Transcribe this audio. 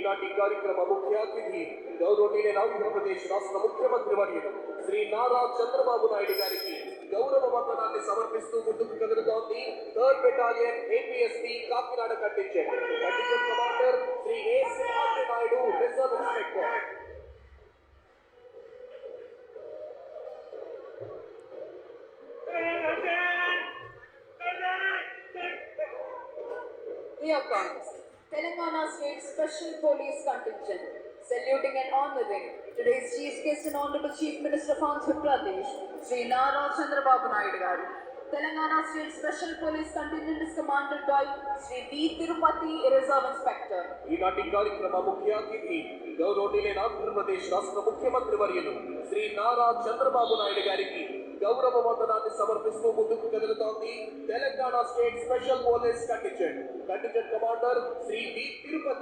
ఈనాటి కార్యక్రమ ముఖ్య అతిథి గౌరవనీయులైన ఆంధ్రప్రదేశ్ రాష్ట్ర ముఖ్యమంత్రి వర్యులు శ్రీ నారా చంద్రబాబు నాయుడు గారికి గౌరవ వందనాన్ని సమర్పిస్తూ ముందుకు కదులుతోంది 3rd battalion APSP Kakinada contingent commander Shri A Simhadri Naidu reserve inspector. Here comes Telangana State Special Police Contingent, saluting and honoring today's Chief Guest and Honorable Chief Minister of Andhra Pradesh, Sri Nara Chandrababu Naidu garu. Telangana State Special Police Contingent is commanded by Sri V. Tirupati, Reserve Inspector. ఈనాటి కార్యక్రమ ముఖ్య అతిథి గౌరవనీయులైన ఆంధ్రప్రదేశ్ రాష్ట్ర ముఖ్యమంత్రి వర్యులు శ్రీ నారా చంద్రబాబు నాయుడు గారికి గౌరవ వందనాన్ని సమర్పిస్తూ ముందుకు కదులుతోంది Telangana state special police contingent commander Shri V Tirupati.